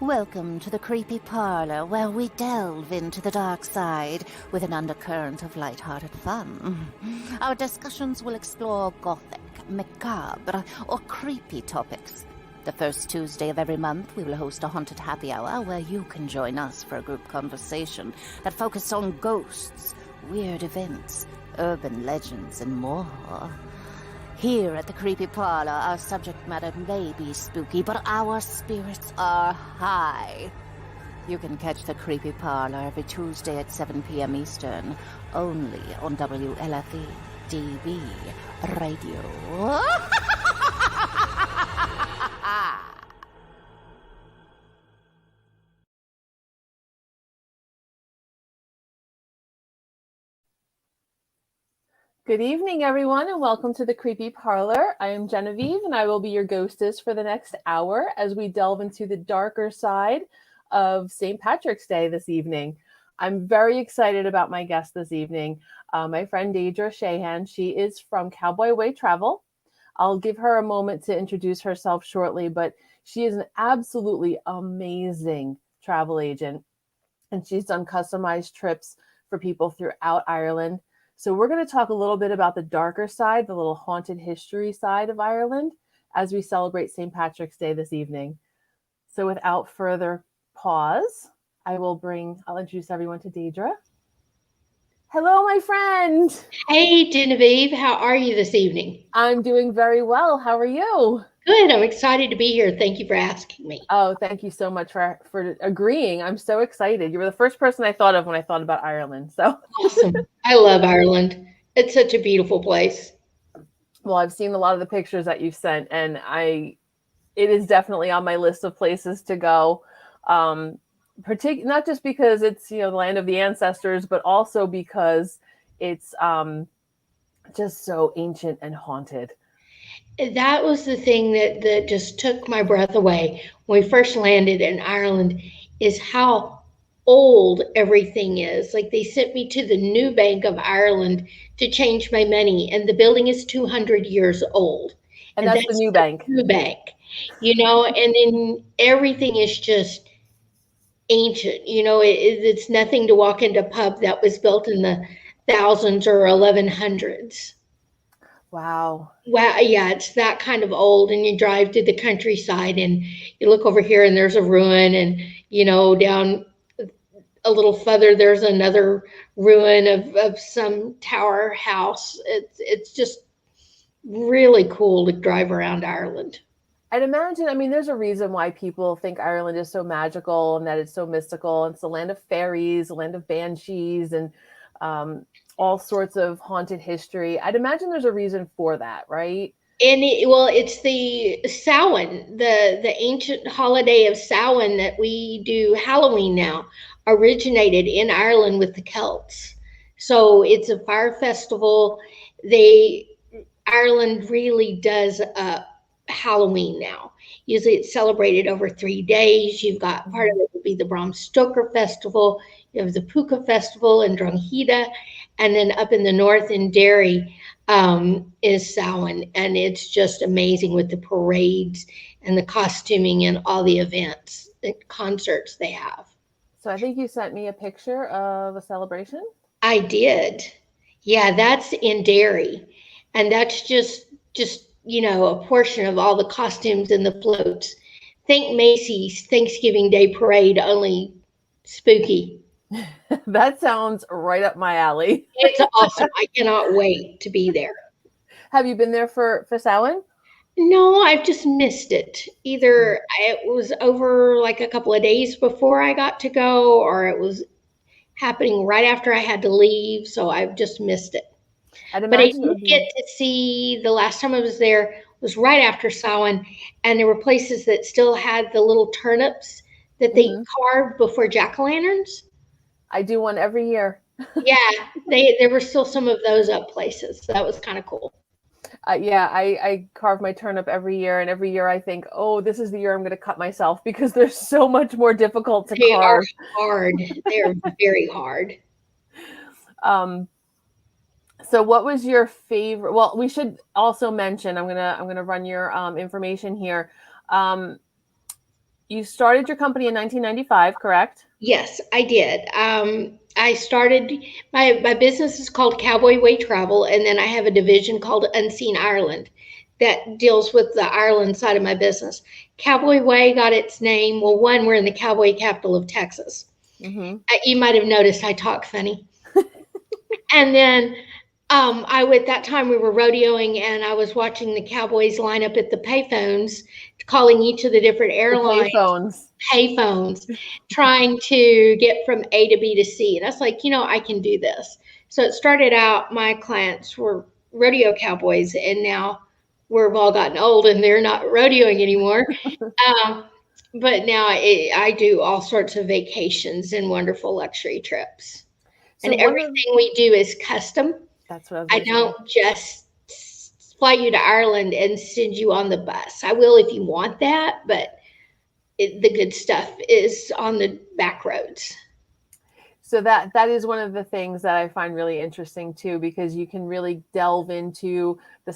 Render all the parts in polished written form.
Welcome to the creepy parlor, where we delve into the dark side with an undercurrent of light-hearted fun. Our discussions will explore gothic, macabre, or creepy topics. The first Tuesday of every month, we will host a haunted happy hour where you can join us for a group conversation that focuses on ghosts, weird events, urban legends, and more. Here at the Creepy Parlor, our subject matter may be spooky, but our spirits are high. You can catch the Creepy Parlor every Tuesday at 7 p.m. Eastern, only on WLFE DB Radio. Good evening, everyone, and welcome to the Creepy Parlor. I am Genevieve, and I will be your ghostess for the next hour as we delve into the darker side of St. Patrick's Day this evening. I'm very excited about my guest this evening, my friend Dedra Shahan. She is from Cowboy Way Travel. I'll give her a moment to introduce herself shortly, but she is an absolutely amazing travel agent, and she's done customized trips for people throughout Ireland. So we're going to talk a little bit about the darker side, the little haunted history side of Ireland as we celebrate St. Patrick's Day this evening. So without further pause, I'll introduce everyone to Dedra. Hello, my friend. Hey, Genevieve. How are you this evening? I'm doing very well. How are you? Good. I'm excited to be here. Thank you for asking me. Oh, thank you so much for agreeing. I'm so excited. You were the first person I thought of when I thought about Ireland. So awesome. I love Ireland. It's such a beautiful place. Well, I've seen a lot of the pictures that you've sent, and it is definitely on my list of places to go. Not just because it's the land of the ancestors, but also because it's just so ancient and haunted. That was the thing that just took my breath away when we first landed in Ireland, is how old everything is. Like, they sent me to the new Bank of Ireland to change my money, and the building is 200 years old. And that's the new bank. New bank, and then everything is just ancient. It's nothing to walk into a pub that was built in the thousands or 1100s. Wow. Yeah, it's that kind of old. And you drive to the countryside and you look over here and there's a ruin, and down a little further there's another ruin of some tower house. It's just really cool to drive around Ireland. I'd imagine, there's a reason why people think Ireland is so magical and that it's so mystical. It's the land of fairies, the land of banshees, and all sorts of haunted history. I'd imagine there's a reason for that, right? And it's the Samhain, the ancient holiday of Samhain that we do Halloween now, originated in Ireland with the Celts. So it's a fire festival. Ireland really does Halloween now. Usually it's celebrated over 3 days. You've got part of it will be the Bram Stoker Festival. You have the Puka Festival and Drogheda. And then up in the north in Derry is Samhain. And it's just amazing with the parades and the costuming and all the events, the concerts they have. So I think you sent me a picture of a celebration. I did. Yeah, that's in Derry. And that's just a portion of all the costumes and the floats. Think Macy's Thanksgiving Day Parade, only spooky. That sounds right up my alley. It's awesome. I cannot wait to be there. Have you been there for Samhain? No, I've just missed it. Either it was over like a couple of days before I got to go, or it was happening right after I had to leave. So I've just missed it. But I did get to see, the last time I was there was right after Samhain, and there were places that still had the little turnips that they carved before jack-o'-lanterns. I do one every year. Yeah, there were still some of those up places. So that was kind of cool. I carve my turnip every year, and every year I think, oh, this is the year I'm going to cut myself because they're so much more difficult to carve. They are hard. They're very hard. So what was your favorite? Well, we should also mention, I'm gonna run your information here. you started your company in 1995, correct? Yes, I did. I started my business is called Cowboy Way Travel, and then I have a division called Unseen Ireland that deals with the Ireland side of my business. Cowboy Way got its name. Well, one, we're in the cowboy capital of Texas. Mm-hmm. You might have noticed I talk funny. And then at that time we were rodeoing, and I was watching the cowboys line up at the payphones, calling each of the different airlines payphones, trying to get from A to B to C. And I was like, I can do this. So it started out, my clients were rodeo cowboys, and now we've all gotten old and they're not rodeoing anymore. But now I do all sorts of vacations and wonderful luxury trips. So and everything we do is custom. That's what I don't just fly you to Ireland and send you on the bus. I will if you want that, but the good stuff is on the back roads. So that is one of the things that I find really interesting too, because you can really delve into the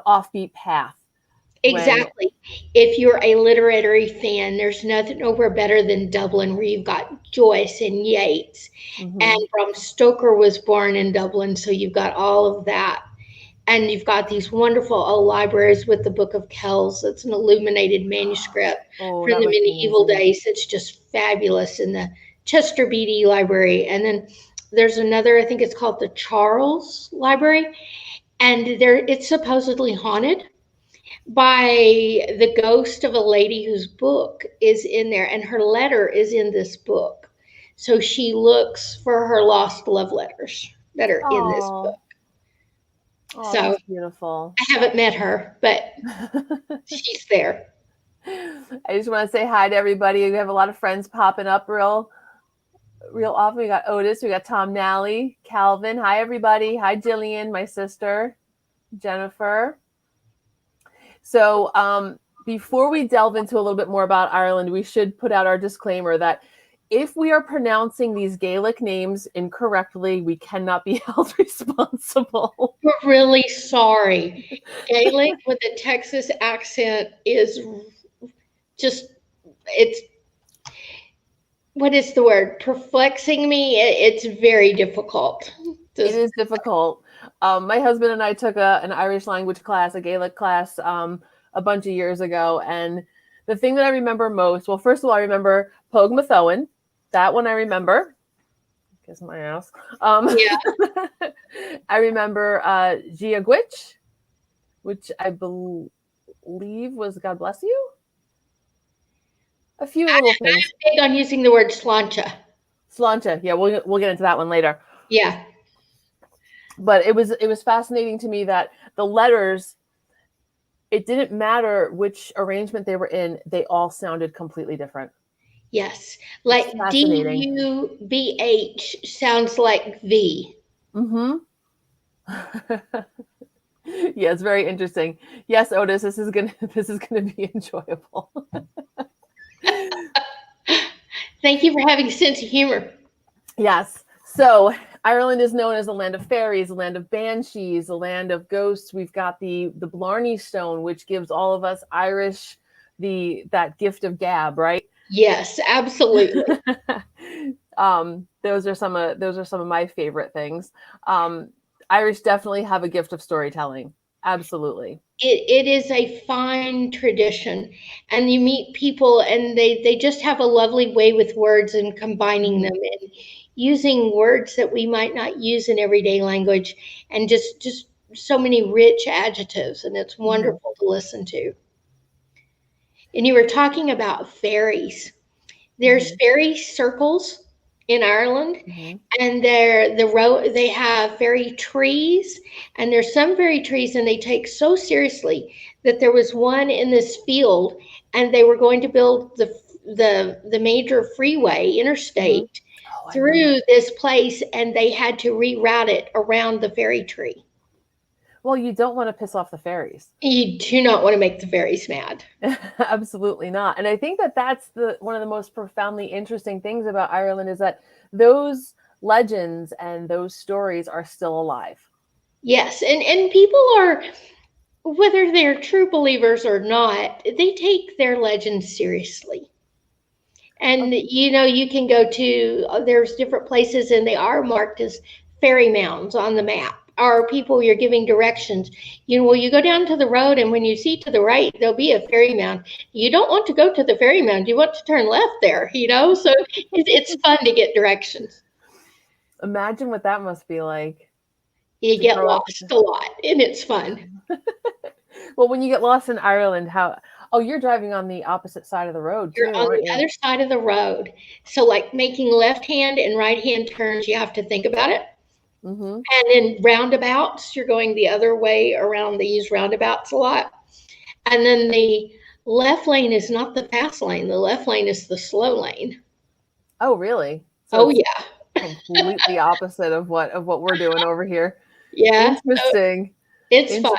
offbeat path. Exactly. If you're a literary fan, there's nothing over better than Dublin, where you've got Joyce and Yeats, and Bram Stoker was born in Dublin, so you've got all of that. And you've got these wonderful old libraries with the Book of Kells. It's an illuminated manuscript from the medieval days. It's just fabulous, in the Chester Beatty Library. And then there's another, I think it's called the Charles Library, and it's supposedly haunted by the ghost of a lady whose book is in there, and her letter is in this book. So she looks for her lost love letters that are in this book. Oh, so that's beautiful. I haven't met her, but she's there. I just want to say hi to everybody. We have a lot of friends popping up real often. We got Otis, we got Tom Nally, Calvin. Hi, everybody. Hi, Jillian, my sister, Jennifer. So before we delve into a little bit more about Ireland, we should put out our disclaimer that if we are pronouncing these Gaelic names incorrectly, we cannot be held responsible. We're really sorry. Gaelic with a Texas accent is just, what is the word? Perplexing me. It's very difficult. It is difficult. My husband and I took an Irish language class, a Gaelic class, a bunch of years ago. And the thing that I remember most, well, first of all, I remember Pogue Mathowen. That one I remember. Kiss my ass. Yeah. I remember Giagwitch, which I believe was God bless you. A few little things. I'm big on using the word sláinte. Sláinte. Yeah, we'll get into that one later. Yeah. But it was fascinating to me that the letters, it didn't matter which arrangement they were in, they all sounded completely different. Yes. Like D-U-B-H sounds like V. Mm-hmm. Yeah, it's very interesting. Yes, Otis, this is gonna be enjoyable. Thank you for having a sense of humor. Yes. So Ireland is known as the land of fairies, the land of banshees, the land of ghosts. We've got the Blarney Stone, which gives all of us Irish that gift of gab, right? Yes, absolutely. Those are some of my favorite things. Irish definitely have a gift of storytelling. Absolutely. It is a fine tradition, and you meet people and they just have a lovely way with words and combining them and using words that we might not use in everyday language, and just so many rich adjectives, and it's wonderful to listen to. And you were talking about fairies. There's fairy circles in Ireland, and they have fairy trees, and there's some fairy trees, and they take so seriously that there was one in this field, and they were going to build the major freeway interstate through this place, and they had to reroute it around the fairy tree. Well, you don't want to piss off the fairies. You do not want to make the fairies mad. Absolutely not. And I think that that's one of the most profoundly interesting things about Ireland, is that those legends and those stories are still alive. Yes, and people are whether they're true believers or not, they take their legends seriously. And you can go to there's different places and they are marked as fairy mounds on the map. Or people you're giving directions. You go down to the road and when you see to the right, there'll be a fairy mound. You don't want to go to the fairy mound. You want to turn left there, So it's fun to get directions. Imagine what that must be like. You get lost a lot and it's fun. Well, when you get lost in Ireland, you're driving on the opposite side of the road, You're on the other side of the road. So like making left hand and right hand turns, you have to think about it. Mm-hmm. And then roundabouts, you're going the other way around. They use roundabouts a lot. And then the left lane is not the fast lane. The left lane is the slow lane. Oh, really? So yeah. Completely opposite of what we're doing over here. Yeah. Interesting. It's fun.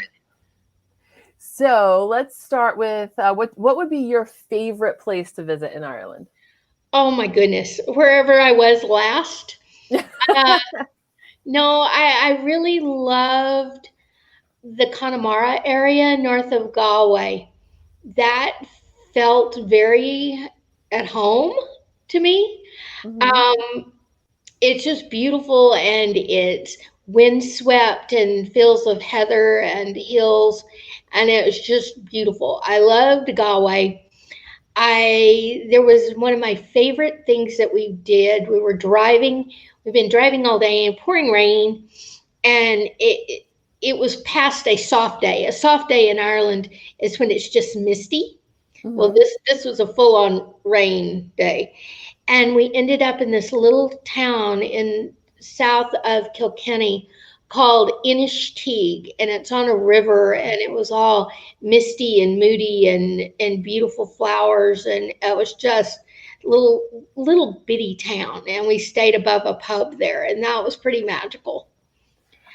So let's start with what would be your favorite place to visit in Ireland? Oh my goodness. Wherever I was last. No, I really loved the Connemara area north of Galway. That felt very at home to me. Mm-hmm. It's just beautiful and it's windswept and fields of heather and hills, and it was just beautiful. I loved Galway. There was one of my favorite things that we did. We were driving. We've been driving all day and pouring rain, and it was past a soft day. A soft day in Ireland is when it's just misty. Mm-hmm. Well, this was a full-on rain day, and we ended up in this little town in south of Kilkenny called Innishteague, and it's on a river, and it was all misty and moody and beautiful flowers, and it was just little bitty town, and we stayed above a pub there, and that was pretty magical.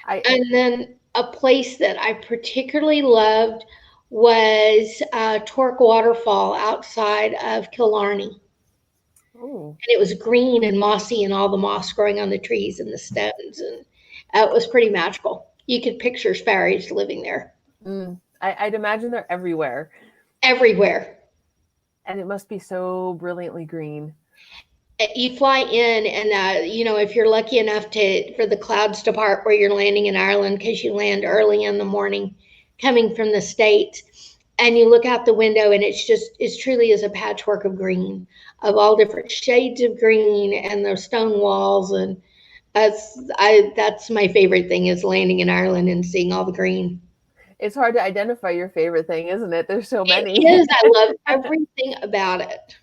And then a place that I particularly loved was Torque Waterfall outside of Killarney. Ooh. And it was green and mossy and all the moss growing on the trees and the stems, and it was pretty magical. You could picture fairies living there. I'd imagine they're everywhere. Everywhere. And it must be so brilliantly green. You fly in, and if you're lucky enough for the clouds to part where you're landing in Ireland, because you land early in the morning, coming from the States, and you look out the window, and it truly is a patchwork of green, of all different shades of green, and the stone walls, and that's my favorite thing, is landing in Ireland and seeing all the green. It's hard to identify your favorite thing, isn't it? There's so many. It is. I love everything about it.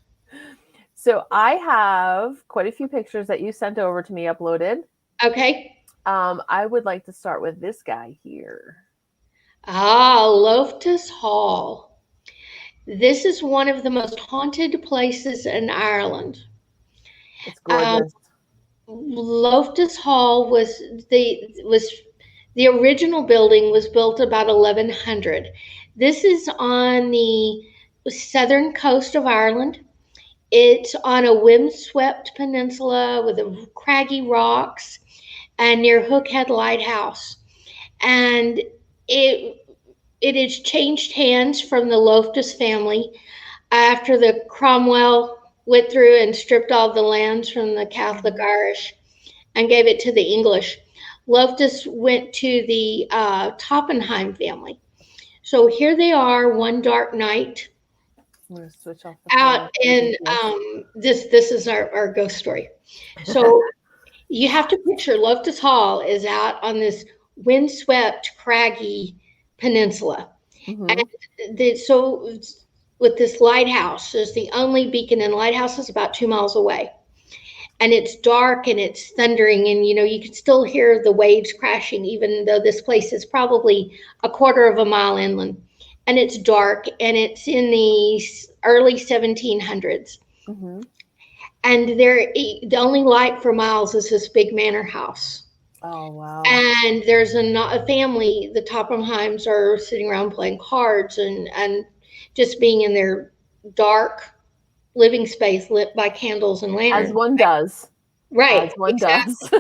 So I have quite a few pictures that you sent over to me uploaded. Okay. I would like to start with this guy here. Loftus Hall. This is one of the most haunted places in Ireland. It's gorgeous. Loftus Hall was the original building was built about 1100. This is on the southern coast of Ireland. It's on a windswept peninsula with craggy rocks and near Hookhead Lighthouse. And it has changed hands from the Loftus family after the Cromwell went through and stripped all the lands from the Catholic Irish and gave it to the English. Loftus went to the Toppenheim family. So here they are one dark night. I'm going to switch off out in this is our ghost story. So you have to picture Loftus Hall is out on this windswept, craggy peninsula. Mm-hmm. And so with this lighthouse, there's the only beacon, and the lighthouse is about 2 miles away. And it's dark and it's thundering, and you can still hear the waves crashing, even though this place is probably a quarter of a mile inland. And it's dark, and it's in the early 1700s. Mm-hmm. And the only light for miles is this big manor house. Oh, wow. And there's a family, the Toppenheims are sitting around playing cards and just being in their dark living space lit by candles and lanterns. As one does. Right. As one does.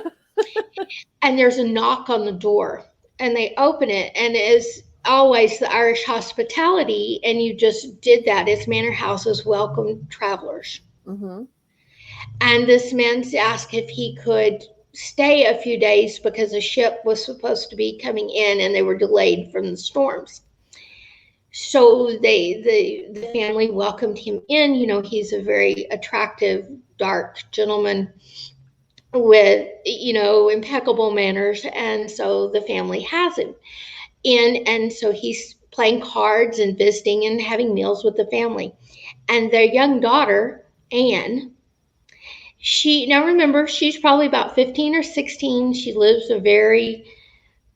And there's a knock on the door, and they open it, and as always the Irish hospitality, and you just did that as manor houses welcomed travelers. Mm-hmm. And this man asked if he could stay a few days because a ship was supposed to be coming in and they were delayed from the storms. So the family welcomed him in. You know, he's a very attractive, dark gentleman with, you know, impeccable manners. And so the family has him in. And so he's playing cards and visiting and having meals with the family. And their young daughter, Anne, now remember, she's probably about 15 or 16. She lives a very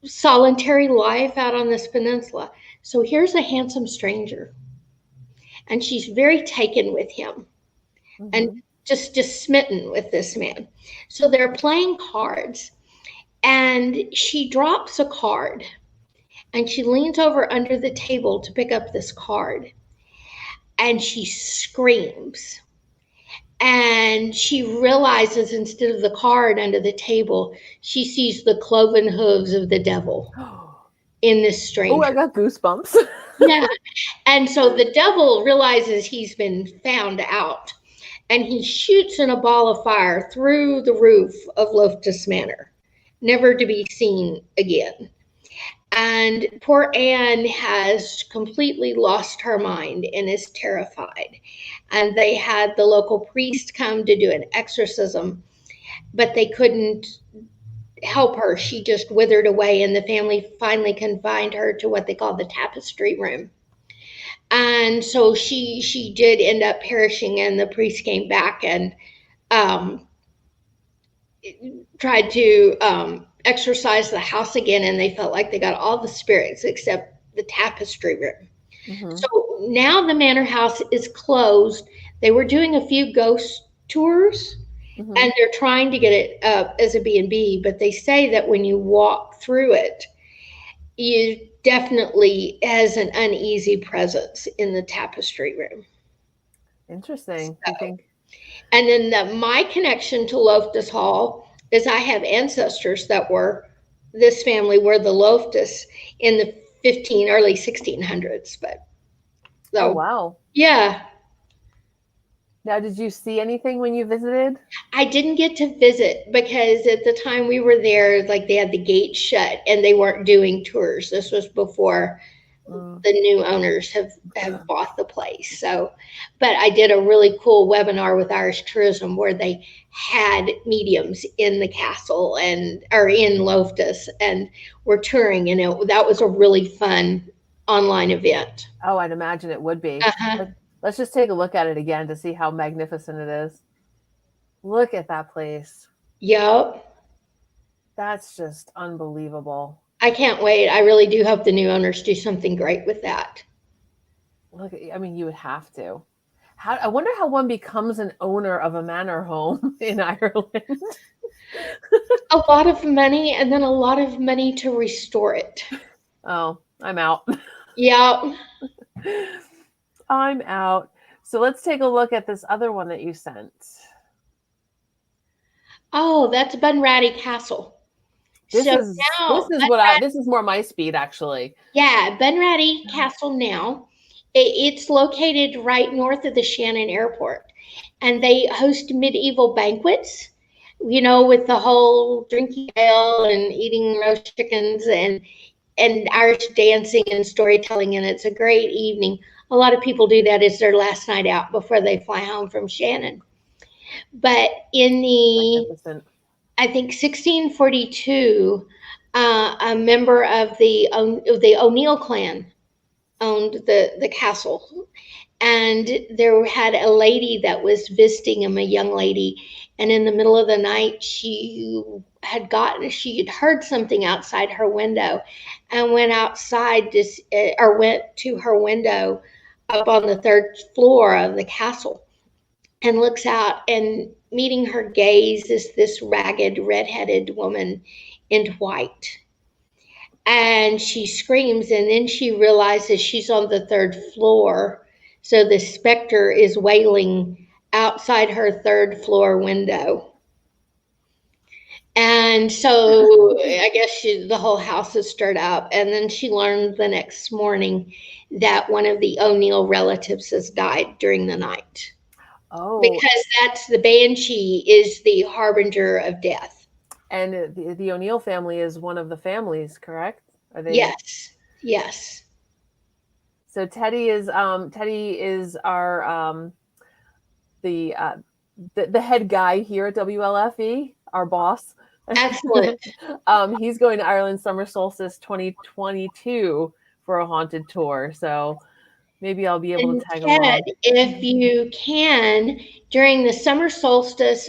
solitary life out on this peninsula. So here's a handsome stranger, and she's very taken with him, and just smitten with this man. So they're playing cards, and she drops a card, and she leans over under the table to pick up this card, and she screams. And she realizes instead of the card under the table, she sees the cloven hooves of the devil in this stranger. Oh, I got goosebumps. Yeah. And so the devil realizes he's been found out, and he shoots in a ball of fire through the roof of Loftus Manor, never to be seen again. And poor Anne has completely lost her mind and is terrified. And they had the local priest come to do an exorcism, but they couldn't help her. She just withered away, and the family finally confined her to what they call the tapestry room. And so she did end up perishing, and the priest came back and tried to exorcise the house again, and they felt like they got all the spirits except the tapestry room. Mm-hmm. So now the manor house is closed. They were doing a few ghost tours, mm-hmm. and they're trying to get it up as a B&B, but they say that when you walk through it, you definitely has an uneasy presence in the tapestry room. Interesting. So, I think. And then my connection to Loftus Hall is I have ancestors that this family were the Loftus in the early 1600s. But oh, wow. Yeah. Now, did you see anything when you visited? I didn't get to visit because at the time we were there, like they had the gates shut and they weren't doing tours. This was before the new owners have bought the place. So, but I did a really cool webinar with Irish Tourism where they had mediums in the castle or in Loftus and were touring, and that was a really fun online event. Oh, I'd imagine it would be. Uh-huh. Let's just take a look at it again to see how magnificent it is. Look at that place. Yep. That's just unbelievable. I can't wait. I really do hope the new owners do something great with that. Look, I mean, you would have to. I wonder how one becomes an owner of a manor home in Ireland. A lot of money, and then a lot of money to restore it. Oh, I'm out. Yep. I'm out. So let's take a look at this other one that you sent. Oh, that's Bunratty Castle. This is more my speed, actually. Yeah, Bunratty Castle now. It's located right north of the Shannon Airport, and they host medieval banquets, you know, with the whole drinking ale and eating roast chickens and Irish dancing and storytelling, and it's a great evening. A lot of people do that as their last night out before they fly home from Shannon. But in I think 1642, a member of the O'Neill clan owned the castle, and there had a lady that was visiting him, a young lady, and in the middle of the night she had heard something outside her window, and went outside went to her window up on the third floor of the castle, and looks out, and meeting her gaze is this ragged, redheaded woman in white. And she screams, and then she realizes she's on the third floor. So the specter is wailing outside her third floor window. And so I guess the whole house is stirred up. And then she learned the next morning that one of the O'Neill relatives has died during the night. Oh, Because that's the banshee is the harbinger of death. and the O'Neill family is one of the families, correct? Are they? Yes. Yes. So Teddy is our the head guy here at WLFE, our boss. Excellent. He's going to Ireland Summer Solstice 2022 for a haunted tour. So maybe I'll be able to tag along. If you can, during the summer solstice,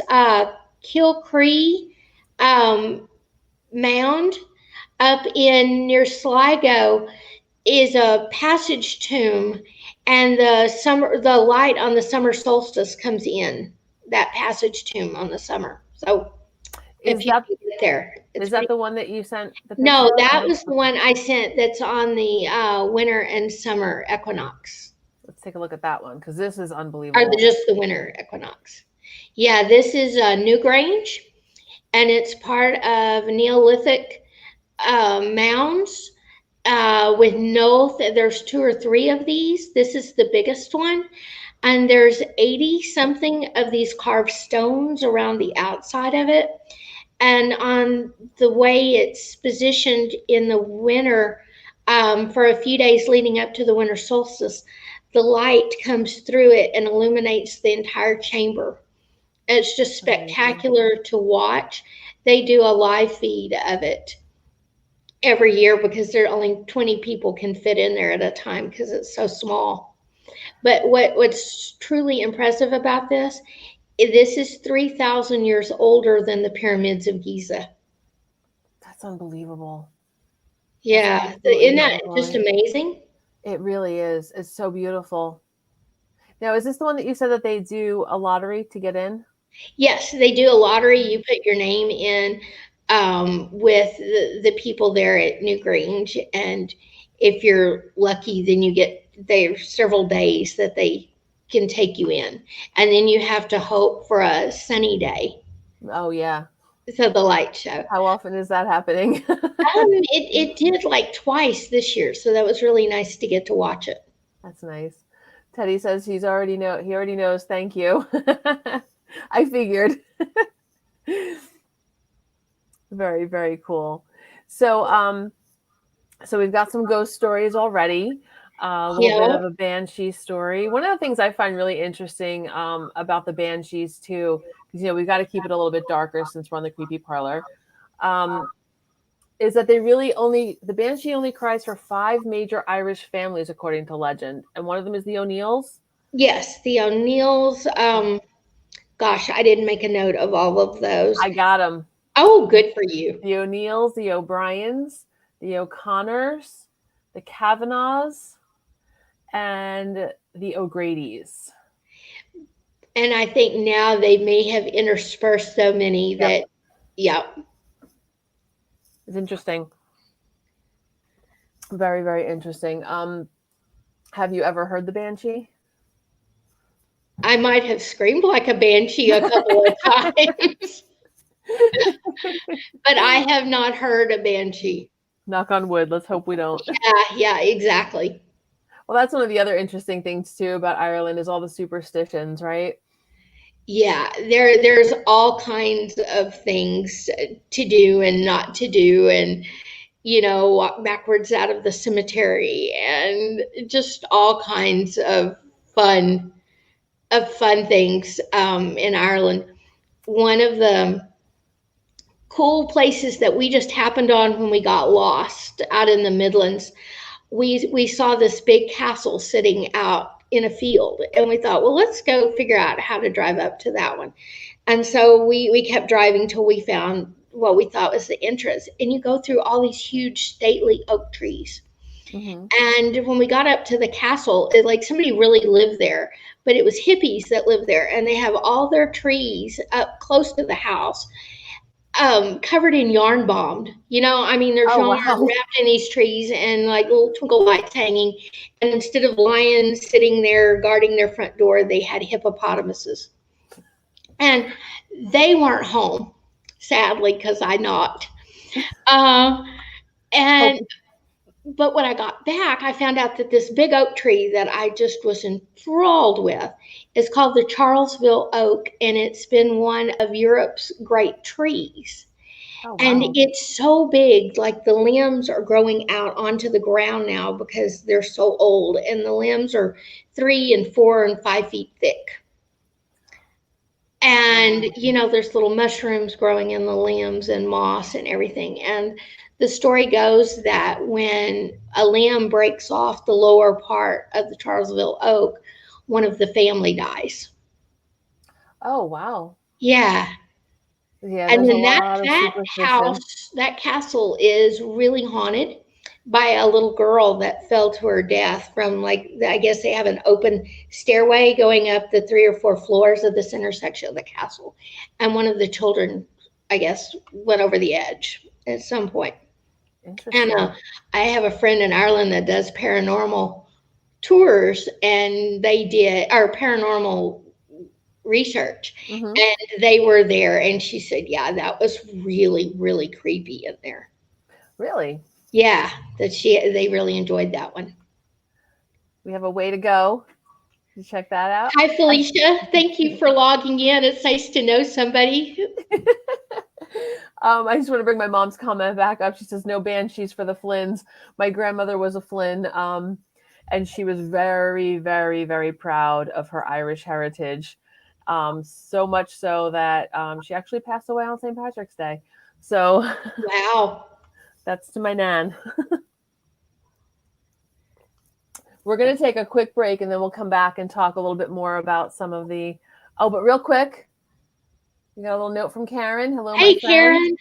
Kilcree Mound up in near Sligo is a passage tomb, and the light on the summer solstice comes in that passage tomb on the summer. So if you can get there, is that the one that you sent? No, that was the one I sent. That's on the winter and summer equinox. Let's take a look at that one, because this is unbelievable. Or just the winter equinox. Yeah, this is New Grange, and it's part of Neolithic mounds with there's 2 or 3 of these. This is the biggest one. And there's 80 something of these carved stones around the outside of it. And on the way it's positioned in the winter, for a few days leading up to the winter solstice, the light comes through it and illuminates the entire chamber. It's just spectacular to watch. They do a live feed of it every year because there are only 20 people can fit in there at a time because it's so small. But what's truly impressive about this is 3,000 years older than the pyramids of Giza. That's unbelievable. Yeah, isn't that just amazing? It really is. It's so beautiful. Now, is this the one that you said that they do a lottery to get in? Yes, they do a lottery. You put your name in with the people there at New Grange, and if you're lucky, then you get there several days that they can take you in, and then you have to hope for a sunny day. Oh yeah. So the light show. How often is that happening? It did like twice this year, so that was really nice to get to watch it. That's nice. Teddy says he already knows. Thank you. I figured. Very, very cool. So so we've got some ghost stories already. A little bit of a banshee story. One of the things I find really interesting about the banshees too, because we've got to keep it a little bit darker since we're on the Creepy Parlor, is that the banshee only cries for 5 major Irish families according to legend, and one of them is the O'Neills. Yes, the O'Neills. Gosh, I didn't make a note of all of those. I got them. Oh, good for you. The O'Neills, the O'Briens, the O'Connors, the Kavanaghs, and the O'Gradys. And I think now they may have interspersed so many that, It's interesting. Very, very interesting. Have you ever heard the banshee? I might have screamed like a banshee a couple of times. But I have not heard a banshee. Knock on wood. Let's hope we don't. Yeah, exactly. Well, that's one of the other interesting things too about Ireland is all the superstitions, right? Yeah, there's all kinds of things to do and not to do, and walk backwards out of the cemetery, and just all kinds of fun things in Ireland. One of the cool places that we just happened on when we got lost out in the Midlands, we saw this big castle sitting out in a field, and we thought, well, let's go figure out how to drive up to that one. And so we kept driving till we found what we thought was the entrance, and you go through all these huge stately oak trees. Mm-hmm. And when we got up to the castle, like somebody really lived there, but it was hippies that lived there, and they have all their trees up close to the house, covered in yarn bombed. There's yarn wrapped in these trees and like little twinkle lights hanging. And instead of lions sitting there guarding their front door, they had hippopotamuses. And they weren't home. sadly, because I knocked. But when I got back, I found out that this big oak tree that I just was enthralled with is called the Charlesville Oak, and it's been one of Europe's great trees. Oh, wow. And it's so big, like the limbs are growing out onto the ground now because they're so old, and the limbs are 3 and 4 and 5 feet thick. And, there's little mushrooms growing in the limbs and moss and everything. And the story goes that when a limb breaks off the lower part of the Charlesville Oak, one of the family dies. Oh, wow. Yeah. Yeah, And then that castle is really haunted by a little girl that fell to her death from, I guess they have an open stairway going up the 3 or 4 floors of the center section of the castle. And one of the children, I guess, went over the edge at some point. Interesting. And I have a friend in Ireland that does paranormal tours, and they did our paranormal research, and they were there, and she said, yeah, that was really, really creepy in there. Really? Yeah, they really enjoyed that one. We have a way to go. You check that out. Hi, Felicia. Thank you for logging in. It's nice to know somebody. I just want to bring my mom's comment back up. She says, no banshees for the Flynns. My grandmother was a Flynn, and she was very, very, very proud of her Irish heritage. So much so that she actually passed away on St. Patrick's Day. So wow. That's to my nan. We're going to take a quick break, and then we'll come back and talk a little bit more about some of the... Oh, but real quick, we got a little note from Karen. Hello, hey, my friend.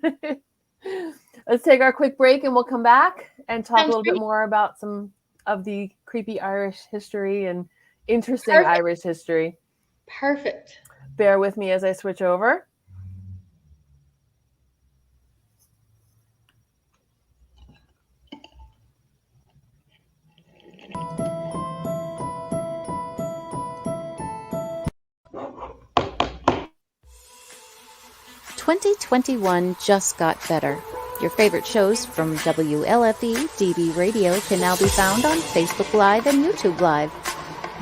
Karen. Let's take our quick break, and we'll come back and talk a little bit more about some of the creepy Irish history and interesting Irish history. Perfect. Bear with me as I switch over. "2021 just got better. Your favorite shows from WLFE DB Radio can now be found on Facebook Live and YouTube Live.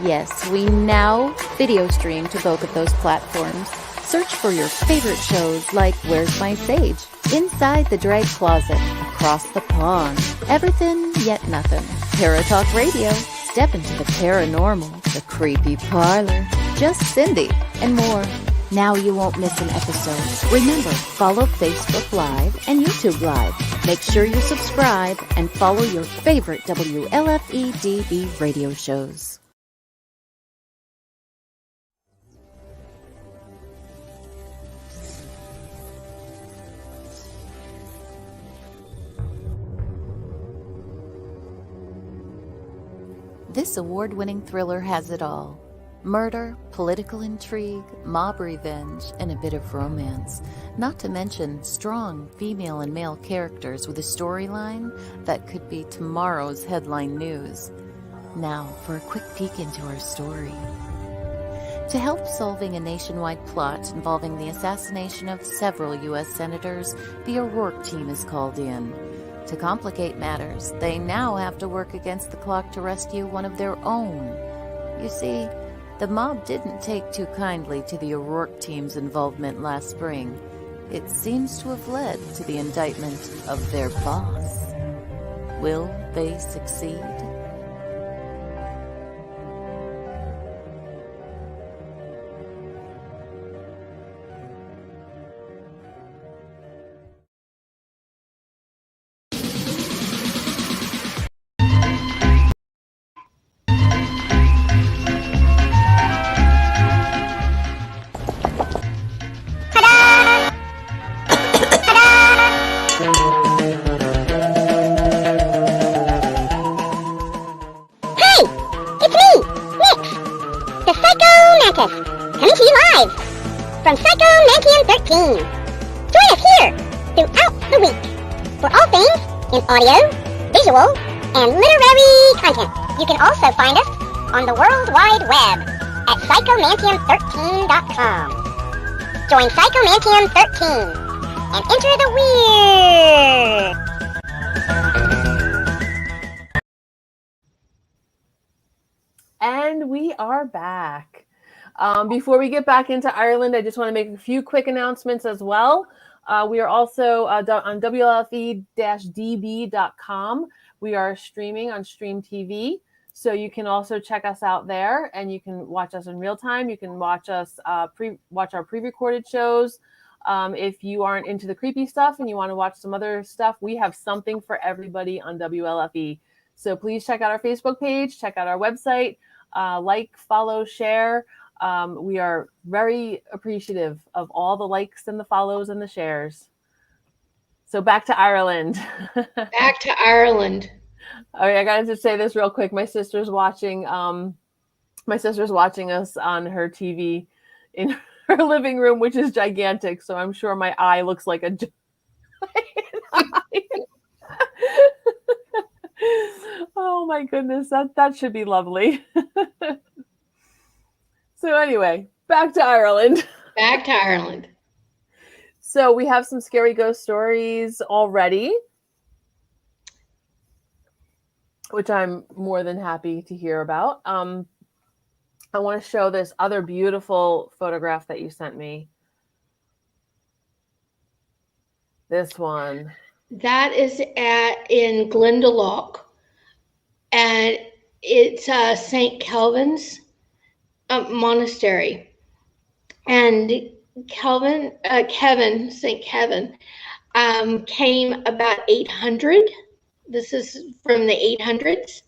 Yes, we now video stream to both of those platforms. Search for your favorite shows like Where's My Sage, Inside the Drag Closet, Across the Pond, Everything Yet Nothing, Paratalk Radio, Step into the Paranormal, The Creepy Parlor, Just Cindy, and more. Now you won't miss an episode. Remember, follow Facebook Live and YouTube Live. Make sure you subscribe and follow your favorite WLFE DB radio shows. This award-winning thriller has it all. Murder, political intrigue, mob revenge, and a bit of romance. Not to mention strong female and male characters with a storyline that could be tomorrow's headline news. Now for a quick peek into our story. To help solving a nationwide plot involving the assassination of several U.S. senators, the O'Rourke team is called in. To complicate matters, they now have to work against the clock to rescue one of their own. You see, the mob didn't take too kindly to the O'Rourke team's involvement last spring. It seems to have led to the indictment of their boss. Will they succeed? Coming to you live from Psycho Mantium 13. Join us here throughout the week for all things in audio, visual, and literary content. You can also find us on the World Wide Web at psychomantium13.com. Join Psycho Mantium 13 and enter the weird. And we are back. Before we get back into Ireland, I just want to make a few quick announcements as well. We are also on WLFE-DB.com. We are streaming on Stream TV, so you can also check us out there, and you can watch us in real time. You can watch us watch our pre-recorded shows. If you aren't into the creepy stuff and you want to watch some other stuff, we have something for everybody on WLFE. So please check out our Facebook page, check out our website, like, follow, share. We are very appreciative of all the likes and the follows and the shares. So back to Ireland. Back to Ireland. All right, I gotta just say this real quick. My sister's watching us on her TV in her living room, which is gigantic. So I'm sure my eye looks like a giant eye. Oh my goodness, that should be lovely. So anyway, back to Ireland. Back to Ireland. So we have some scary ghost stories already, which I'm more than happy to hear about. I want to show this other beautiful photograph that you sent me. This one. That is in Glendalough, and it's St. Calvin's monastery. And St. Kevin, came about 800. This is from the 800s.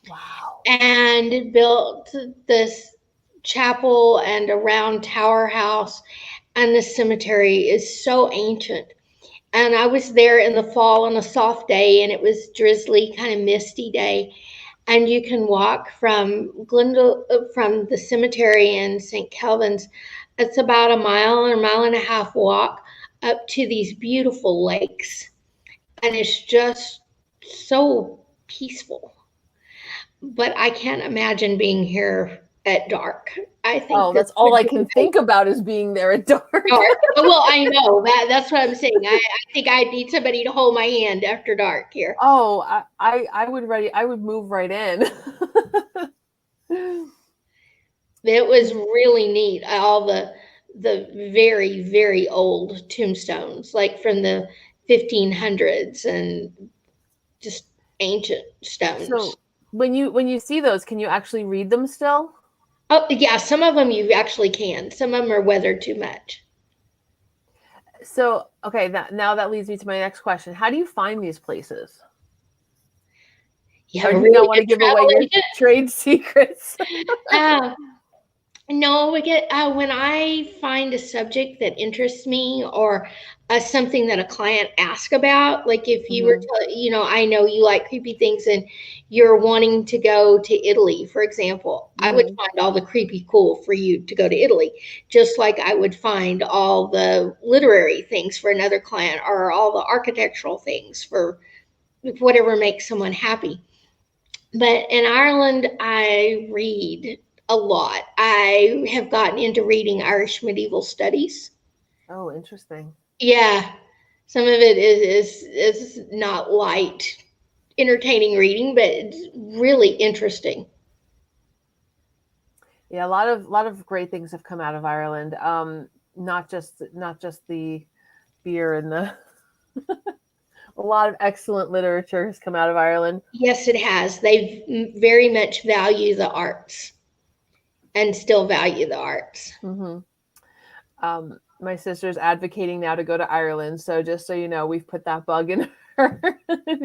Wow. And built this chapel and a round tower house, and the cemetery is so ancient. And I was there in the fall on a soft day, and it was drizzly, kind of misty day. And you can walk from the cemetery in St. Calvin's. It's about a mile or a mile and a half walk up to these beautiful lakes. And it's just so peaceful. But I can't imagine being here at dark. I think that's all I can think about is being there at dark. Well, I know that's what I'm saying. I think I need somebody to hold my hand after dark here. Oh, I would move right in. It was really neat. All the very, very old tombstones, like from the 1500s, and just ancient stones. So when you see those, can you actually read them still? Oh, yeah, some of them you actually can. Some of them are weathered too much. So, okay, now that leads me to my next question. How do you find these places? Yeah, or do you not want to give away your trade secrets? No, we get when I find a subject that interests me, or something that a client asks about. Like if you were, I know you like creepy things, and you're wanting to go to Italy, for example. I would find all the creepy cool for you to go to Italy, just like I would find all the literary things for another client, or all the architectural things for whatever makes someone happy. But in Ireland, I read a lot. I have gotten into reading Irish medieval studies. Oh, interesting. Yeah. Some of it is not light, entertaining reading, but it's really interesting. Yeah, a lot of great things have come out of Ireland. Not just the beer and the a lot of excellent literature has come out of Ireland. Yes, it has. They very much value the arts, and still value the arts. My sister's advocating now to go to Ireland, so just so you know, we've put that bug in her.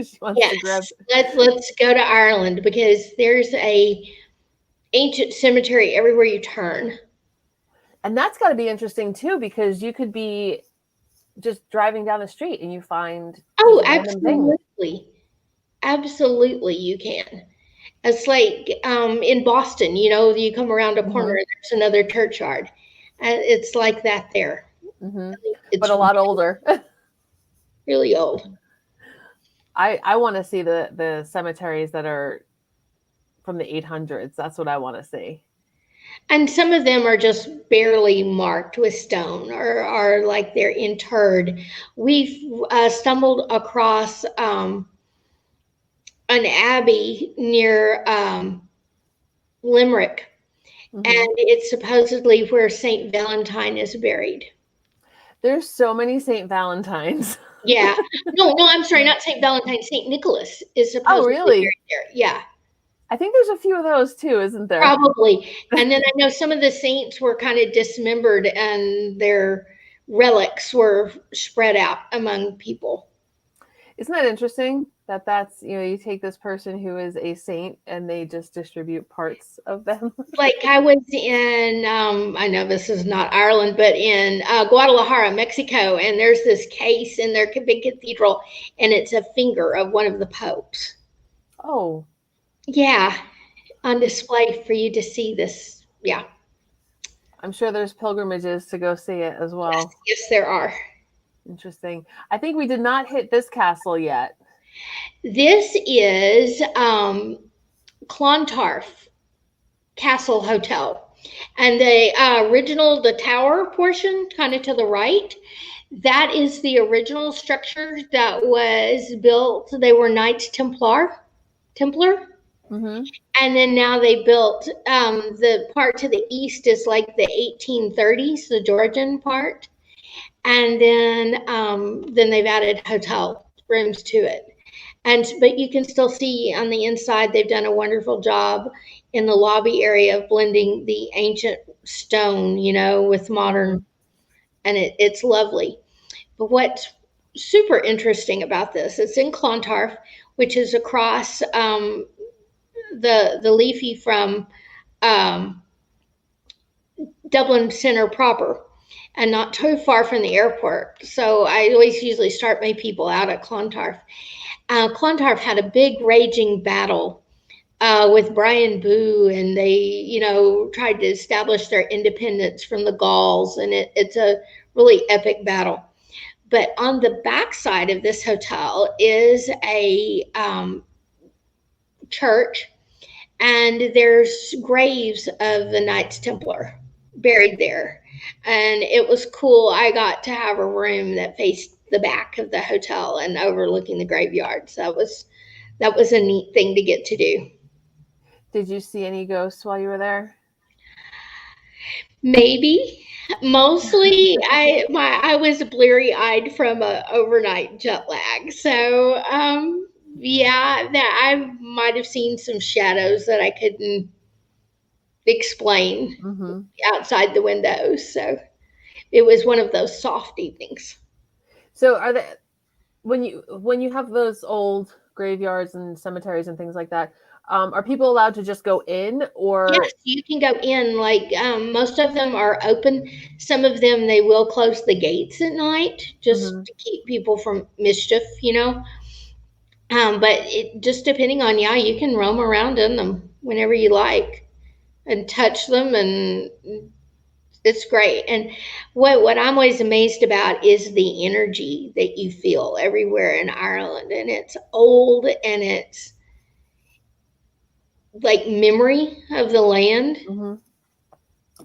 She wants to grab. Let's go to Ireland, because there's a ancient cemetery everywhere you turn. And that's got to be interesting too, because you could be just driving down the street and you find absolutely you can. It's like in Boston, you come around a corner, there's another churchyard, and it's like that there. But a lot older. Really old. I want to see the cemeteries that are from the 800s. That's what I want to see. And some of them are just barely marked with stone or are like they're interred. We've stumbled across an abbey near Limerick, Mhm. and it's supposedly where Saint Valentine is buried. There's so many Saint Valentines. Yeah. No, I'm sorry, not Saint Valentine. Saint Nicholas is supposedly really? buried there. Yeah. I think there's a few of those too, isn't there? Probably. And then I know some of the saints were kind of dismembered and their relics were spread out among people. Isn't that interesting that that's, you take this person who is a saint and they just distribute parts of them? Like I was in, I know this is not Ireland, but in Guadalajara, Mexico, and there's this case in their big cathedral, and it's a finger of one of the popes. Oh. Yeah, on display for you to see this. Yeah. I'm sure there's pilgrimages to go see it as well. Yes, there are. Interesting. I think we did not hit this castle yet. This is Clontarf Castle Hotel. And the the tower portion, kind of to the right, that is the original structure that was built. They were Knights Templar. Mm-hmm. And then now they built the part to the east is like the 1830s, the Georgian part. And then they've added hotel rooms to it. But you can still see on the inside, they've done a wonderful job in the lobby area of blending the ancient stone, with modern, and it's lovely. But what's super interesting about this, it's in Clontarf, which is across the Leafy from Dublin Center proper, and not too far from the airport. So I always usually start my people out at Clontarf. Clontarf had a big raging battle with Brian Boux, and they, tried to establish their independence from the Gauls, and it's a really epic battle. But on the backside of this hotel is a church, and there's graves of the Knights Templar buried there. And it was cool. I got to have a room that faced the back of the hotel and overlooking the graveyards. That was a neat thing to get to do. Did you see any ghosts while you were there? Maybe. Mostly I was bleary-eyed from a overnight jet lag. So yeah, that I might have seen some shadows that I couldn't explain outside the windows. So it was one of those soft evenings. So are they, when you have those old graveyards and cemeteries and things like that, are people allowed to just go in, or? Yes, you can go in. Like most of them are open. Some of them, they will close the gates at night just to keep people from mischief, But it just depending on, you can roam around in them whenever you like and touch them, and it's great. And what I'm always amazed about is the energy that you feel everywhere in Ireland. And it's old, and it's like memory of the land.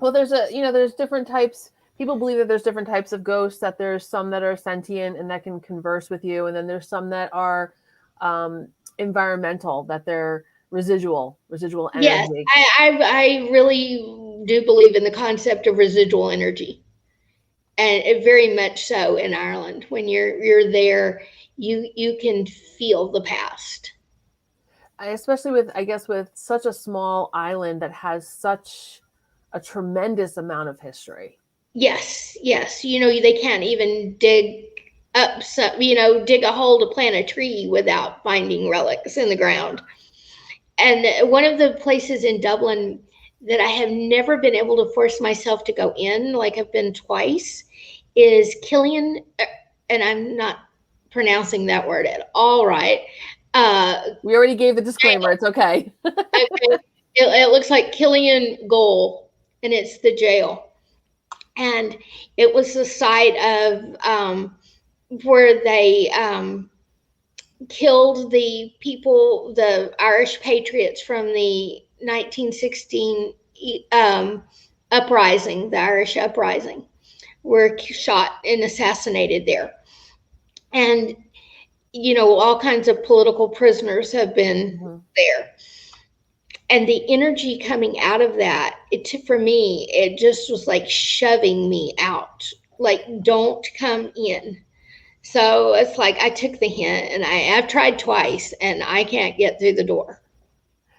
Well, there's different types. People believe that there's different types of ghosts, that there's some that are sentient and that can converse with you. And then there's some that are environmental, that they're residual energy. Yes, I really do believe in the concept of residual energy. And it very much so in Ireland. When you're there, you can feel the past. Especially with such a small island that has such a tremendous amount of history. Yes. They can't even dig up dig a hole to plant a tree without finding relics in the ground. And one of the places in Dublin that I have never been able to force myself to go in, like I've been twice, is Killian, and I'm not pronouncing that word at all right. We already gave the disclaimer. It's okay. It looks like Killian Gaol, and it's the jail. And it was the site of where they killed the people, the Irish patriots from the 1916 uprising, the Irish uprising, were shot and assassinated there. And, all kinds of political prisoners have been there. And the energy coming out of that, for me, it just was like shoving me out. Like, don't come in. So it's like I took the hint, and I've tried twice, and I can't get through the door.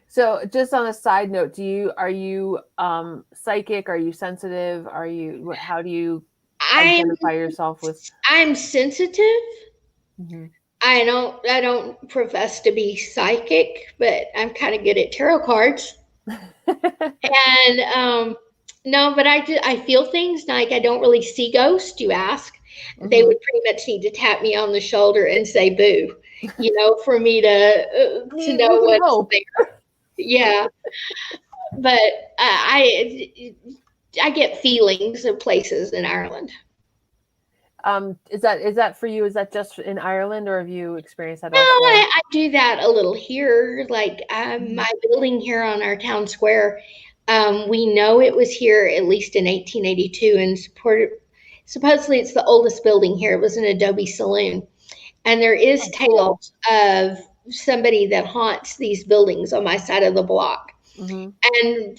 So just on a side note, are you psychic? Are you sensitive? How do you identify yourself with? I'm sensitive. Mm-hmm. I don't profess to be psychic, but I'm kind of good at tarot cards. And no, but I feel things. Like, I don't really see ghosts, you ask. Mm-hmm. They would pretty much need to tap me on the shoulder and say boo, for me to know what's there. Yeah. But I get feelings of places in Ireland. Is that for you? Is that just in Ireland, or have you experienced that? No, I do that a little here. Like, my building here on our town square, we know it was here at least in 1882, and supposedly it's the oldest building here. It was an adobe saloon, and there is tales of somebody that haunts these buildings on my side of the block. Mm-hmm. And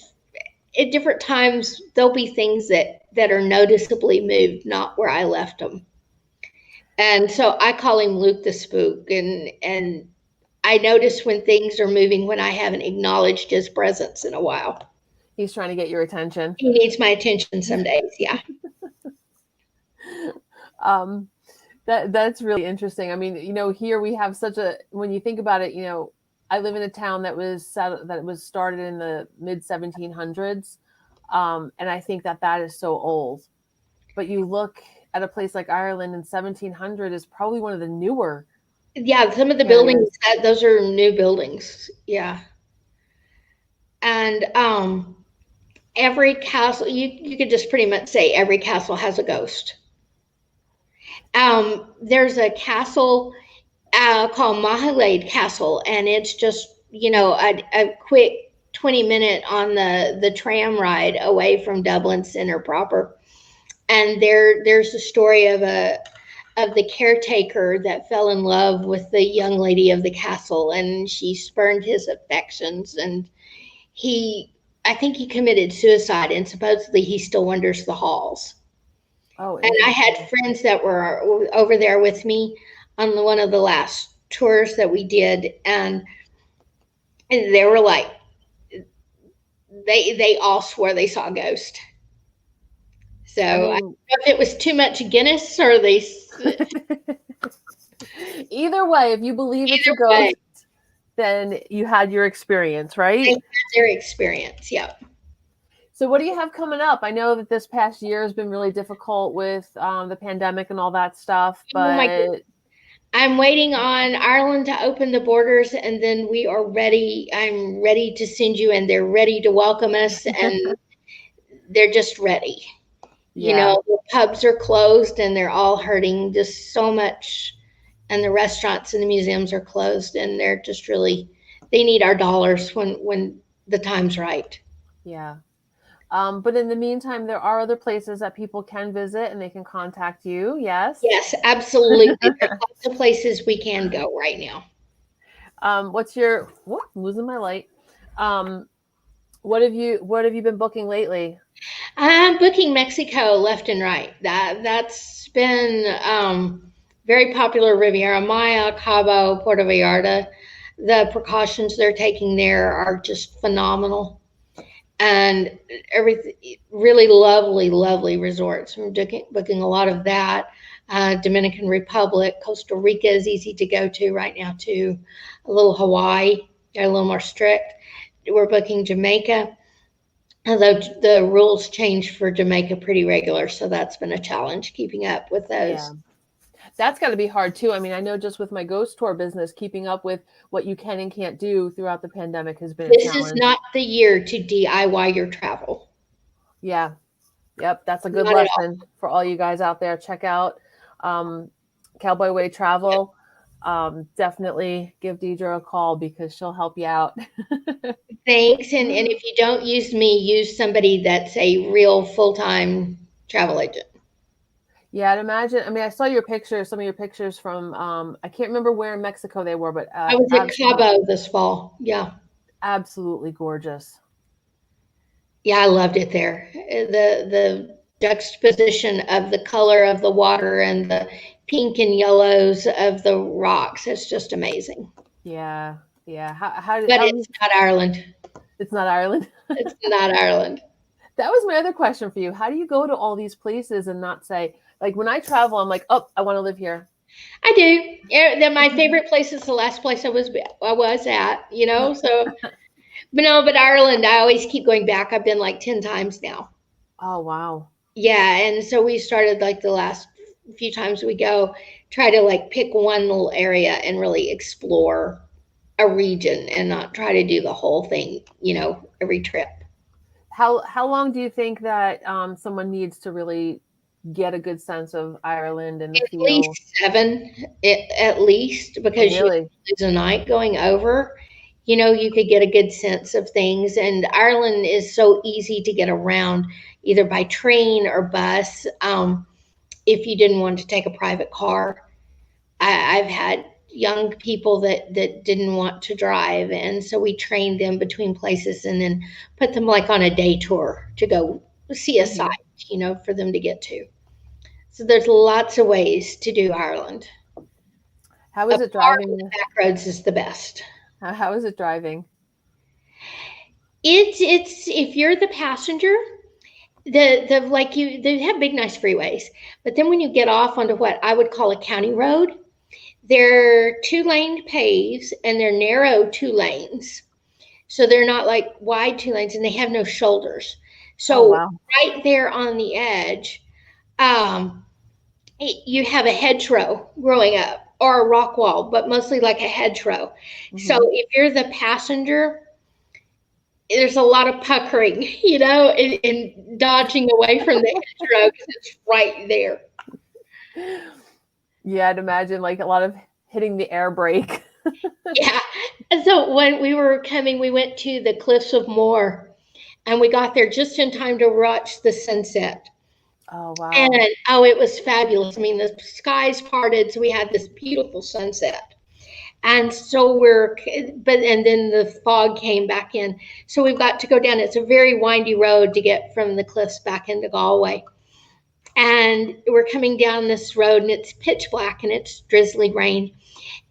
at different times, there'll be things that are noticeably moved, not where I left them. And so I call him Luke the Spook. And I notice when things are moving when I haven't acknowledged his presence in a while. He's trying to get your attention. He needs my attention some days, yeah. That's really interesting. I mean, here we have when you think about it, I live in a town that was started in the mid 1700s. And I think that is so old, but you look at a place like Ireland in 1700 is probably one of the newer. Yeah. Some of the buildings, those are new buildings. Yeah. And, every castle, you could just pretty much say every castle has a ghost. There's a castle called Mahalade Castle, and it's just, a quick 20-minute on the tram ride away from Dublin Center proper. And there's a story of the caretaker that fell in love with the young lady of the castle, and she spurned his affections, and I think he committed suicide, and supposedly he still wanders the halls. Oh, and I had friends that were over there with me on one of the last tours that we did, and they were like, they all swore they saw a ghost. So I don't know if it was too much Guinness or they. Either way, if you believe it's a ghost, then you had your experience, right? They had their experience, yeah. So what do you have coming up? I know that this past year has been really difficult with the pandemic and all that stuff, but I'm waiting on Ireland to open the borders, and then we are ready. I'm ready to send you, and they're ready to welcome us, and they're just ready. Yeah. The pubs are closed, and they're all hurting just so much, and the restaurants and the museums are closed, and they're just really, they need our dollars when the time's right. Yeah. But in the meantime, there are other places that people can visit, and they can contact you. Yes. Yes, absolutely. There's lots of places we can go right now. I'm losing my light. What have you been booking lately? I'm booking Mexico left and right. That's been very popular. Riviera Maya, Cabo, Puerto Vallarta. The precautions they're taking there are just phenomenal. And everything, really lovely resorts. I'm booking a lot of that. Dominican Republic, Costa Rica is easy to go to right now too. A little Hawaii, they're a little more strict. We're booking Jamaica, although the rules change for Jamaica pretty regular, so that's been a challenge keeping up with those. Yeah. That's got to be hard too. I mean, I know just with my ghost tour business, keeping up with what you can and can't do throughout the pandemic has been a challenge. This is not the year to DIY your travel. Yeah. Yep. That's a good lesson for all you guys out there. Check out Cowboy Way Travel. Definitely give Dedra a call because she'll help you out. Thanks. And if you don't use me, use somebody that's a real full-time travel agent. Yeah, I'd imagine. I mean, I saw your pictures, some of your pictures from, I can't remember where in Mexico they were, but I was at Cabo this fall. Yeah. absolutely gorgeous. Yeah, I loved it there. The juxtaposition of the color of the water and the pink and yellows of the rocks is just amazing. Yeah, yeah. But it's not Ireland. It's not Ireland. It's not Ireland. That was my other question for you. How do you go to all these places and not say, like, when I travel, I'm like, oh, I want to live here. I do. Yeah, my favorite place is the last place I was at, you know, so. But Ireland, I always keep going back. I've been like 10 times now. Oh, wow. Yeah. And so we started like the last few times we go, try to like pick one little area and really explore a region and not try to do the whole thing, you know, every trip. How long do you think that someone needs to really get a good sense of Ireland and the feel? At least 7, at least, because you lose a night going over. You know, you could get a good sense of things. And Ireland is so easy to get around, either by train or bus. If you didn't want to take a private car, I've had young people that didn't want to drive. And so we trained them between places and then put them like on a day tour to go see a site, you know, for them to get to. So there's lots of ways to do Ireland. How is it driving? The back roads is the best. How is it driving? It's if you're the passenger, they have big nice freeways, but then when you get off onto what I would call a county road, they're 2-lane paves and they're narrow 2 lanes. So they're not like wide 2 lanes and they have no shoulders. So right there on the edge, you have a hedgerow growing up or a rock wall, but mostly like a hedgerow. Mm-hmm. So if you're the passenger, there's a lot of puckering, you know, and dodging away from the hedgerow because it's right there. Yeah, I'd imagine like a lot of hitting the air brake. Yeah. And so when we were coming, we went to the Cliffs of Moher and we got there just in time to watch the sunset. Oh, wow. And it was fabulous. I mean, the skies parted, so we had this beautiful sunset. And so and then the fog came back in. So we've got to go down. It's a very windy road to get from the cliffs back into Galway. And we're coming down this road and it's pitch black and it's drizzly rain.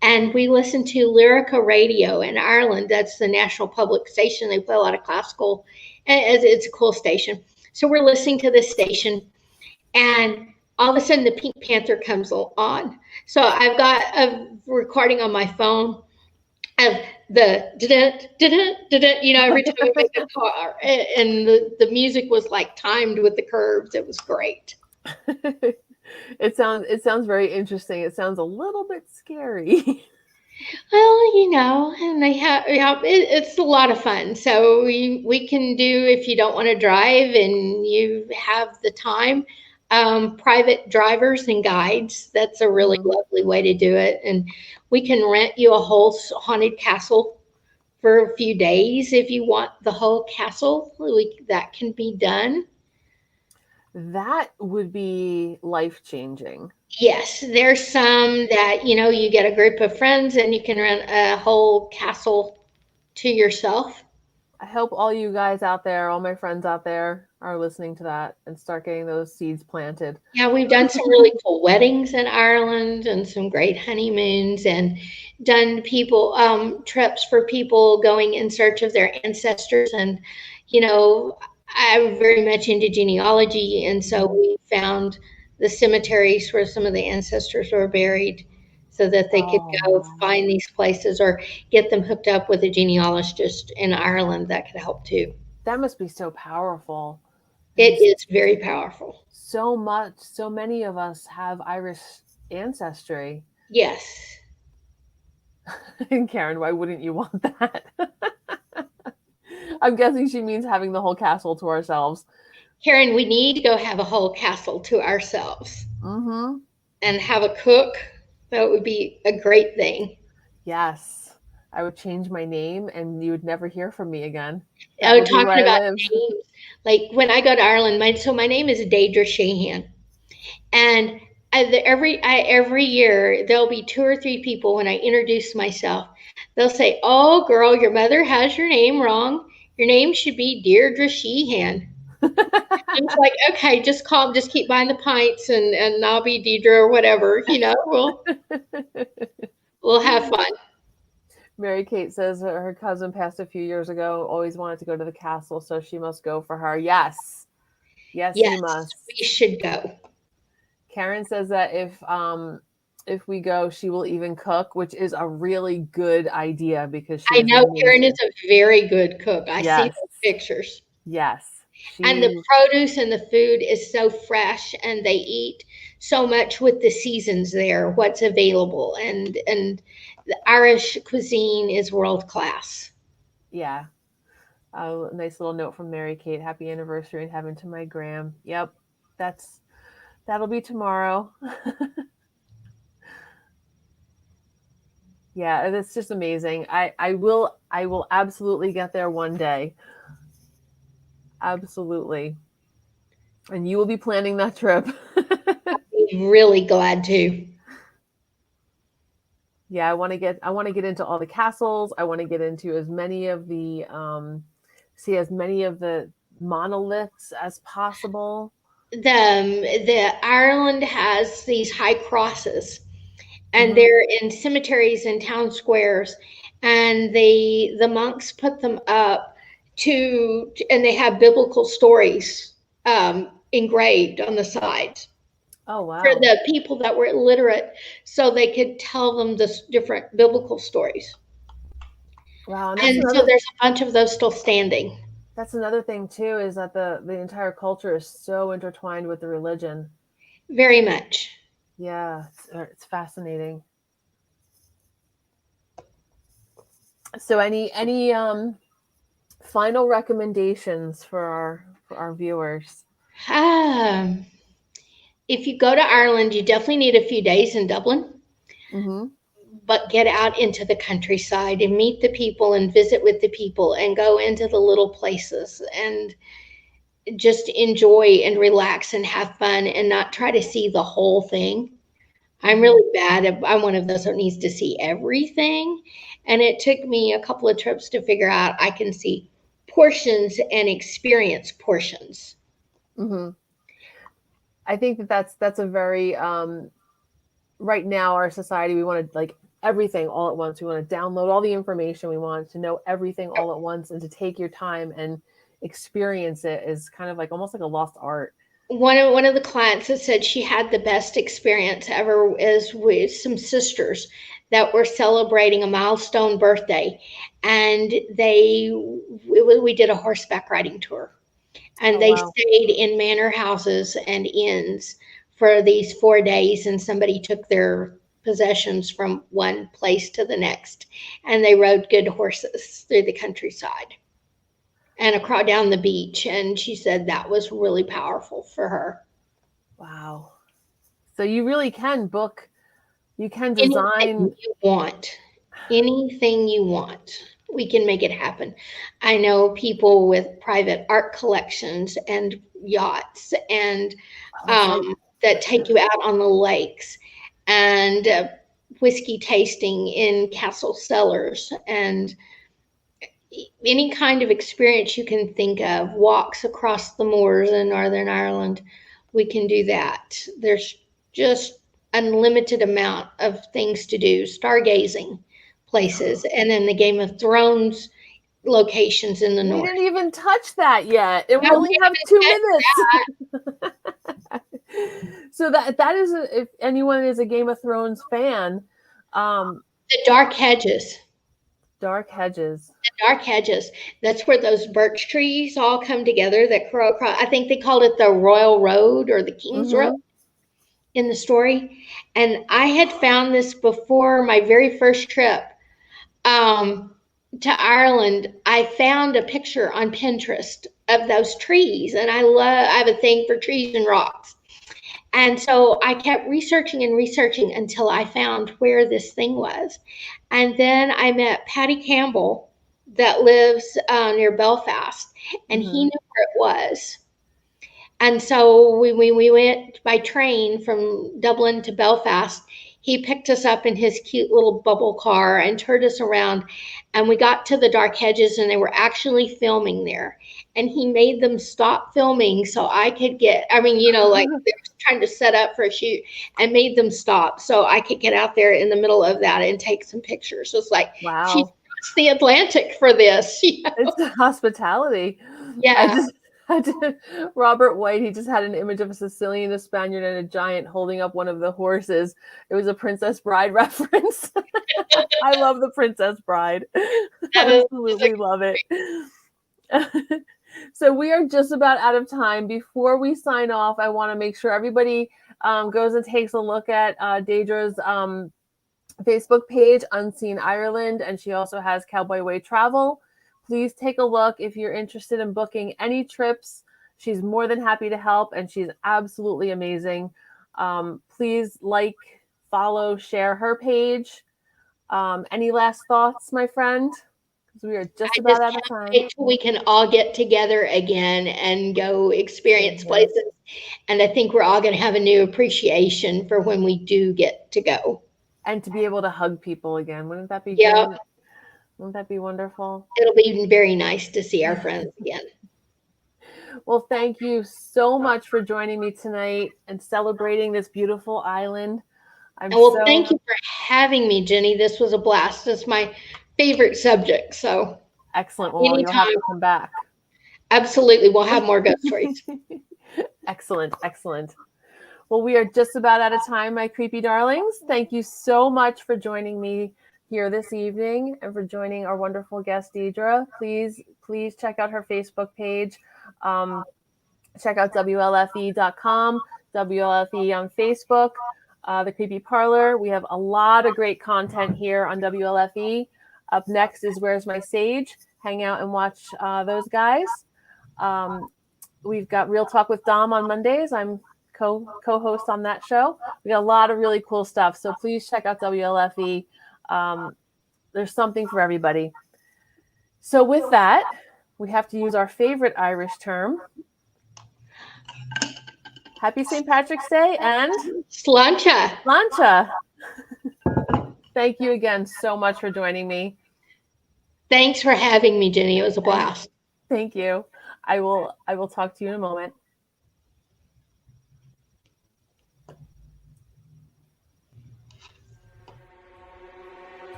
And we listen to Lyrica Radio in Ireland. That's the national public station. They play a lot of classical. And it's a cool station. So we're listening to this station. And all of a sudden the Pink Panther comes on. So I've got a recording on my phone of the you know, every time we make a car, and the music was like timed with the curves. It was great. It sounds very interesting. It sounds a little bit scary. Well, you know, and they have it's a lot of fun. So we can do, if you don't want to drive and you have the time, private drivers and guides. That's a really lovely way to do it. And we can rent you a whole haunted castle for a few days if you want the whole castle. That can be done. That would be life-changing. Yes, there's some that, you know, you get a group of friends and you can rent a whole castle to yourself. I hope all you guys out there, all my friends out there, are listening to that and start getting those seeds planted. Yeah, we've done some really cool weddings in Ireland and some great honeymoons, and done trips for people going in search of their ancestors. And, you know, I'm very much into genealogy, and so we found the cemeteries where some of the ancestors were buried so that they could go find these places or get them hooked up with a genealogist in Ireland. That could help too. That must be so powerful. It is very powerful. So many of us have Irish ancestry. Yes. And Karen, why wouldn't you want that? I'm guessing she means having the whole castle to ourselves. Karen, we need to go have a whole castle to ourselves. Mm-hmm. And have a cook. That would be a great thing. Yes. I would change my name and you would never hear from me again. That Oh, would be where talking I about live. names. Like when I go to Ireland, my name is Dedra Shahan. And every year there'll be 2 or 3 people when I introduce myself. They'll say, "Oh, girl, your mother has your name wrong. Your name should be Deirdre Sheehan." I'm just like, okay, just keep buying the pints, and I'll be Deidre or whatever. We'll have fun. Mary Kate says that her cousin passed a few years ago, always wanted to go to the castle, so she must go for her. Yes, Yes, you must. we should go. Karen says that if we go, she will even cook, which is a really good idea because I know Karen is a very good cook. I see those pictures. Yes. And the produce and the food is so fresh, and they eat so much with the seasons there, what's available. And the Irish cuisine is world class. Yeah. A nice little note from Mary Kate. Happy anniversary in heaven to my Gram. Yep. That'll be tomorrow. Yeah, it's just amazing. I will absolutely get there one day. Absolutely. And you will be planning that trip. I'm really glad to. Yeah, I want to get into all the castles. I want to get into as many of the see as many of the monoliths as possible. The Ireland has these high crosses, and Mhm. they're in cemeteries and town squares, and the monks put them up and they have biblical stories engraved on the sides. Oh, wow. For the people that were illiterate, so they could tell them the different biblical stories. Wow. And so there's a bunch of those still standing. That's another thing too, is that the entire culture is so intertwined with the religion. Very much. Yeah, it's fascinating. So any final recommendations for our viewers? If you go to Ireland, you definitely need a few days in Dublin. Mm-hmm. But get out into the countryside and meet the people and visit with the people and go into the little places and just enjoy and relax and have fun and not try to see the whole thing. I'm really bad. I'm one of those that needs to see everything. And it took me a couple of trips to figure out I can see portions and experience portions. Mm-hmm. I think that's a very right now, our society, we want to like everything all at once. We want to download all the information. We want to know everything all at once, and to take your time and experience it is kind of like almost like a lost art. One of the clients that said she had the best experience ever is with some sisters that were celebrating a milestone birthday, and we did a horseback riding tour, and they stayed in manor houses and inns for these 4 days, and somebody took their possessions from one place to the next, and they rode good horses through the countryside and across down the beach. And she said that was really powerful for her. Wow. So you really can book, you can design anything you want. Anything you want. We can make it happen. I know people with private art collections and yachts and that take you out on the lakes, and whiskey tasting in castle cellars, and any kind of experience you can think of, walks across the moors in Northern Ireland. We can do that. There's just unlimited amount of things to do, stargazing places, and then the Game of Thrones locations in the north. We didn't even touch that yet, and we only have 2 minutes. So that is if anyone is a Game of Thrones fan, the Dark Hedges. Dark Hedges. The Dark Hedges. That's where those birch trees all come together that grow across. I think they called it the Royal Road or the King's Road in the story. And I had found this before my very first trip to Ireland. I found a picture on Pinterest of those trees, and I have a thing for trees and rocks. And so I kept researching and researching until I found where this thing was. And then I met Patty Campbell that lives near Belfast, and he knew where it was. And so we went by train from Dublin to Belfast. He picked us up in his cute little bubble car and turned us around. And we got to the dark hedges, and they were actually filming there. And he made them stop filming so I could get, like they were trying to set up for a shoot, and made them stop so I could get out there in the middle of that and take some pictures. So it's like, Wow. She crossed the Atlantic for this. It's hospitality. Yeah. Robert White, he just had an image of a Sicilian, a Spaniard, and a giant holding up one of the horses. It was a Princess Bride reference. I love the Princess Bride. Absolutely love it. So we are just about out of time. Before we sign off, I want to make sure everybody goes and takes a look at Dedra's Facebook page, Unseen Ireland, and she also has Cowboy Way Travel. Please take a look if you're interested in booking any trips. She's more than happy to help, and she's absolutely amazing. Please like, follow, share her page. Any last thoughts, my friend? Because we are just about out of time. We can all get together again and go experience places. And I think we're all going to have a new appreciation for when we do get to go. And to be able to hug people again. Wouldn't that be great? Wouldn't that be wonderful? It'll be very nice to see our friends again. Well, thank you so much for joining me tonight and celebrating this beautiful island. Thank you for having me, Jenny. This was a blast. It's my favorite subject. So excellent. Well, you'll have to come back. Absolutely. We'll have more ghost stories. Excellent. Well, we are just about out of time, my creepy darlings. Thank you so much for joining me here this evening and for joining our wonderful guest, Dedra. Please check out her Facebook page. Check out WLFE.com, WLFE on Facebook, The Creepy Parlor. We have a lot of great content here on WLFE. Up next is Where's My Sage? Hang out and watch those guys. We've got Real Talk with Dom on Mondays. I'm co-host on that show. We got a lot of really cool stuff. So please check out WLFE. There's something for everybody. So with that, we have to use our favorite Irish term. Happy St. Patrick's Day and Sláinte. Sláinte. Thank you again so much for joining me. Thanks for having me, Jenny. It was a blast. Thank you. I will talk to you in a moment.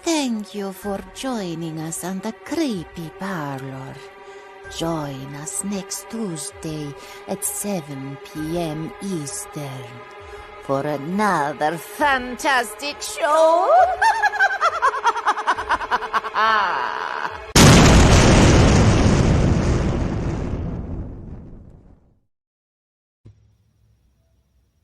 Thank you for joining us on the Creepy Parlor. Join us next Tuesday at 7 p.m. Eastern for another fantastic show.